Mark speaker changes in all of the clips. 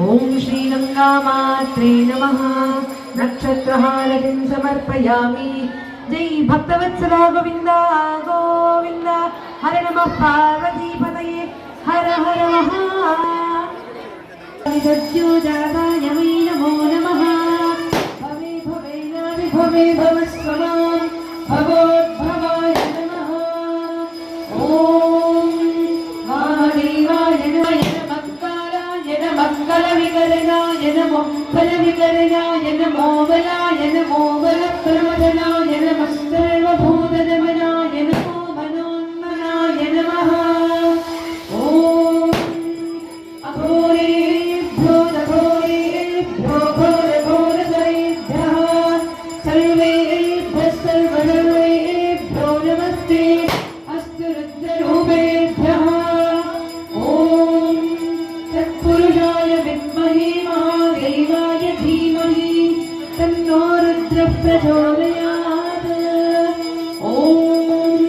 Speaker 1: ओम श्री गंगामात्रे नमः। नक्षत्रहारतिं समर्पयामि। जय भक्तवत्सला गोविंद गोविंद। हर नमः पार्वतीपतये हर हर महादेवाय नमो नमः। भवे भवेनाभि भवे भवस्वमां भवोद्भवाय नमः। ओम महादेवाय नमः। मंगलविकरणाय नमो फलविकरणाय नमो बलाय नमो बलप्रमदनाय नमः। सर्वभूतदमनाय नमो मनोन्मनाय नमः। ओम अघोरेभ्यो घोरेभ्यो घोरघोरधरेभ्यः सर्वेभ्यः सर्वधर्मेभ्यो नमस्ते अस्तु रुद्ररूपेभ्यः। ओम तत्पुरुषाय विद्महे महादेवाय धीमहि तन्नो रुद्रः प्रचोदयात्। ओम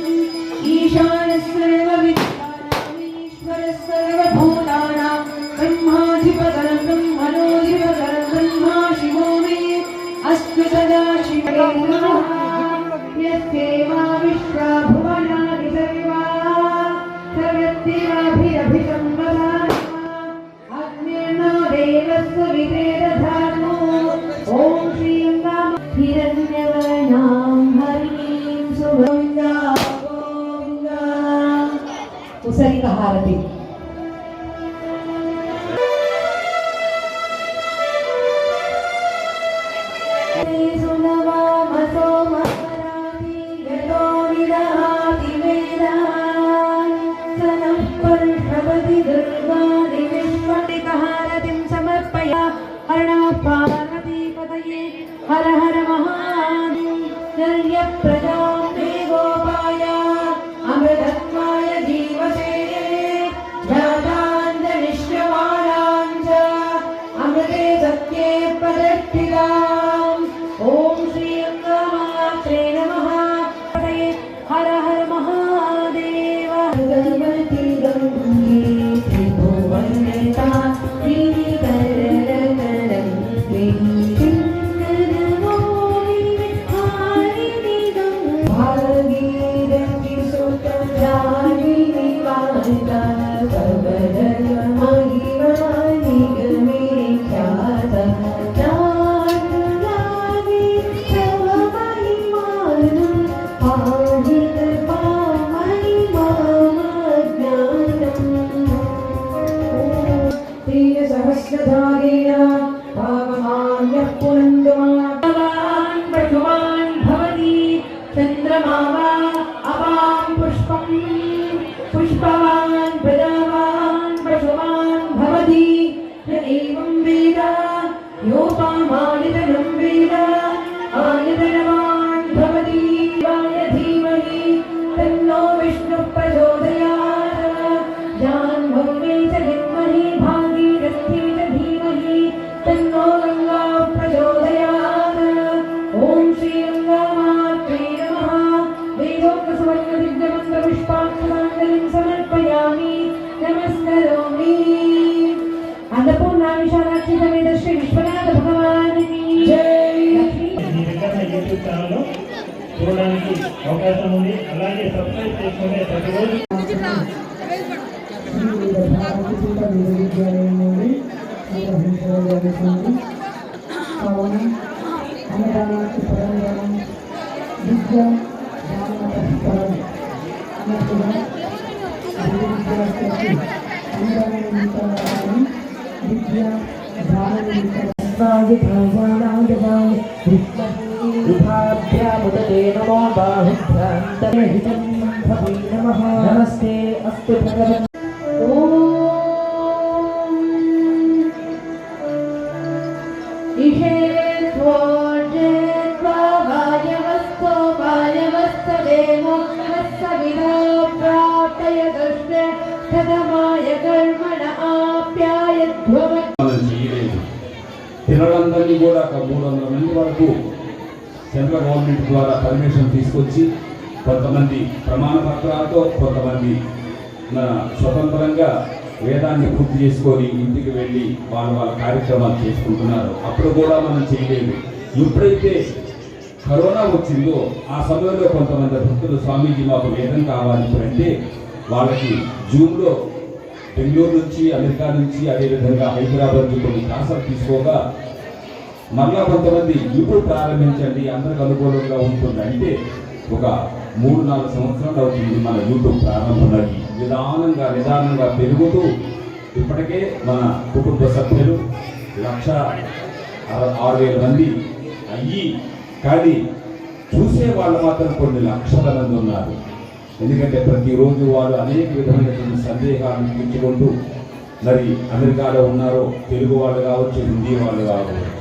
Speaker 1: ईशानः सर्वविद्यानां ईश्वरः सर्वभूतानां ब्रह्माधिपतिः ब्रह्मणोऽधिपतिः ब्रह्मा शिवो मे अस्तु सदा शिवे नमः। यस्यैवा विश्वा भुवनानि सर्वा सर्वदेवाभिरभितं वदामि। देवस्य विदेदधानो। ओम श्री हिरण्यवर्णां हरिं सुगन्धा गोविंदा। उसरिका हारति। हर हर महादेव प्रदां मे गोपाय अमृतत्वाय जीवसे ज्ञानाञ्जनिष्यमाणां च अमृते सत्ये प्रतिष्ठिताम्। ओम श्री गंगामात्रे नमः। हर हर महादेव। भगवती गंगे त्रिभुवनता पुष्पवान् प्रजावान् पशुवान् भवति। एवं वेद योपामानितनं वेद आनितनवान् भवति। शिवाय धीमहि तन्नो विष्णुः प्रचोदयात्। जाह्नवी च विद्महे भागीरथी च धीमहि तन्नो गंगा प्रचोदयात्। ओम श्री गंगामात्रे नमः। वेदोक्तसुवर्णदिव्यमन्त्रपुष्पाक्षराञ्जलिं समर्पयामि नमस्करोमि। अन्नपूर्णा विशालाक्षी समेत श्री विश्वनाथ भगवान् की जय।
Speaker 2: యూట్యూబ్ ఛానల్లో చూడడానికి అవకాశం ఉంది. అలాగే సబ్స్క్రైబ్ చేసుకునే ప్రతిరోజు
Speaker 1: नमो बाहुभ्यां नमः। नमस्ते अस्तु भगवन्।
Speaker 3: తినడందరినీ కూడా 300 మంది వరకు సెంట్రల్ గవర్నమెంట్ ద్వారా పర్మిషన్ తీసుకొచ్చి కొంతమంది ప్రమాణ పత్రాలతో కొంతమంది స్వతంత్రంగా వేదాన్ని పూర్తి చేసుకొని ఇంటికి వెళ్ళి వాళ్ళ కార్యక్రమాలు చేసుకుంటున్నారు. అప్పుడు కూడా మనం చేయలేదు. ఎప్పుడైతే కరోనా వచ్చిందో ఆ సమయంలో కొంతమంది భక్తులు స్వామీజీ మాకు వేదం కావాలి అంటే వాళ్ళకి జూమ్లో బెంగళూరు నుంచి, అమెరికా నుంచి, అదేవిధంగా హైదరాబాద్ నుంచి కొన్ని క్లాసులు తీసుకోగా మళ్ళా కొంతమంది యూట్యూబ్ ప్రారంభించండి అందరికి అనుకూలంగా ఉంటుంది అంటే ఒక 3-4 సంవత్సరాలు అవుతుంది మన యూట్యూబ్ ప్రారంభమయ్యి నిదానంగా పెరుగుతూ ఇప్పటికే మన కుటుంబ సభ్యులు 1,06,000 మంది అయ్యి, కానీ చూసే వాళ్ళు మాత్రం కొన్ని లక్షల మంది ఉన్నారు. ఎందుకంటే ప్రతిరోజు వాళ్ళు అనేక విధమైనటువంటి సందేహాలను తీర్చుకుంటూ మరి అమెరికాలో ఉన్నారో తెలుగు వాళ్ళు కావచ్చు, హిందీ వాళ్ళు కావచ్చు,